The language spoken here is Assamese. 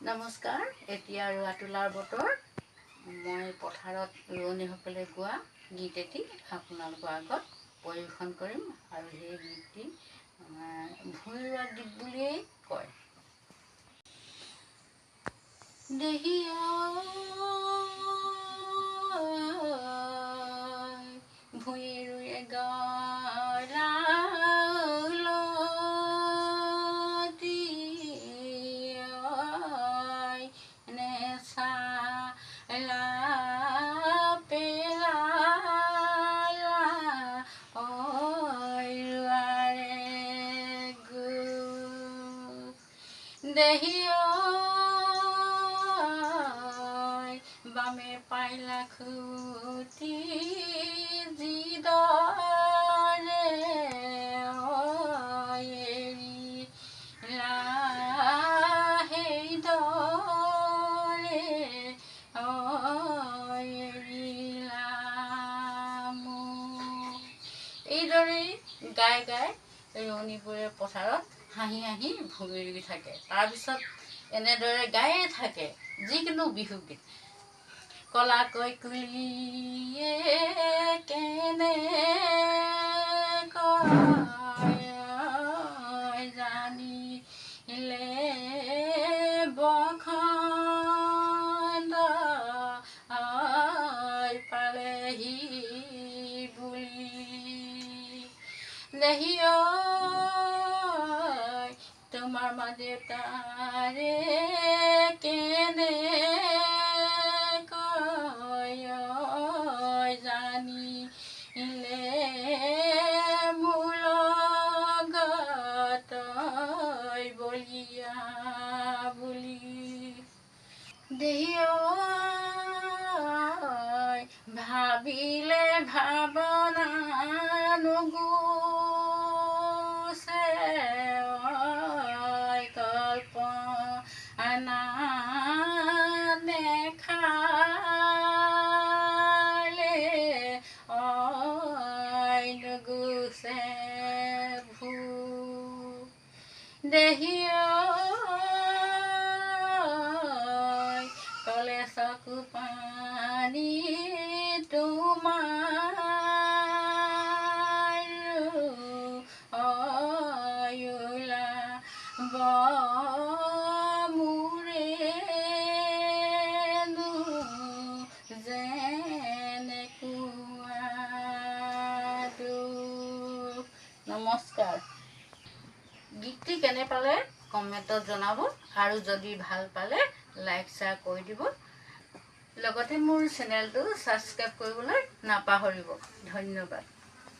নমস্কাৰ। এতিয়া ৰোৱা তোলাৰ বতৰ। মই পথাৰত ৰোৱনীসকলে গোৱা গীত এটি আপোনালোকৰ আগত পৰিৱেশন কৰিম আৰু সেই গীতটি ভূঁই ৰোৱা গীত বুলিয়েই কয়। দেহিয়া ভূঁই ৰুৱে দেহিয়াই বামে পাইলা খুটি যিদৰে এৰিলা সেইদৰে এৰিলা মোক। এইদৰেই গাই গাই ৰোৱনীবোৰে পথাৰত হাঁহি হাঁহি ভূঁই ৰুই থাকে। তাৰপিছত এনেদৰে গায়ে থাকে যিকোনো বিহুগীত। কলাকৈ কুলিয়ে কেনে জানিলে বসন্ত পালেহি বুলি। দেহিয়া তোমাৰ মা দেউতাৰে কেনে জানিলে মোৰ লগত বলিয়া বুলি। দেহিয়াই ভাবিলে ভাৱনা নুগুচে কল্পনা নেখালে নুগুচে ভূ। দেহিয়াই কলে চকু পানী তোমাৰ ওলাব মোৰেনো যেনেকুৱা দুখ। নমস্কাৰ। গীতটি কেনে পালে কমেণ্টত জনাব আৰু যদি ভাল পালে লাইক শ্বেয়াৰ কৰি দিব। লগতে মোৰ চেনেলটো ছাবস্ক্ৰাইব কৰিবলৈ নাপাহৰিব। ধন্যবাদ।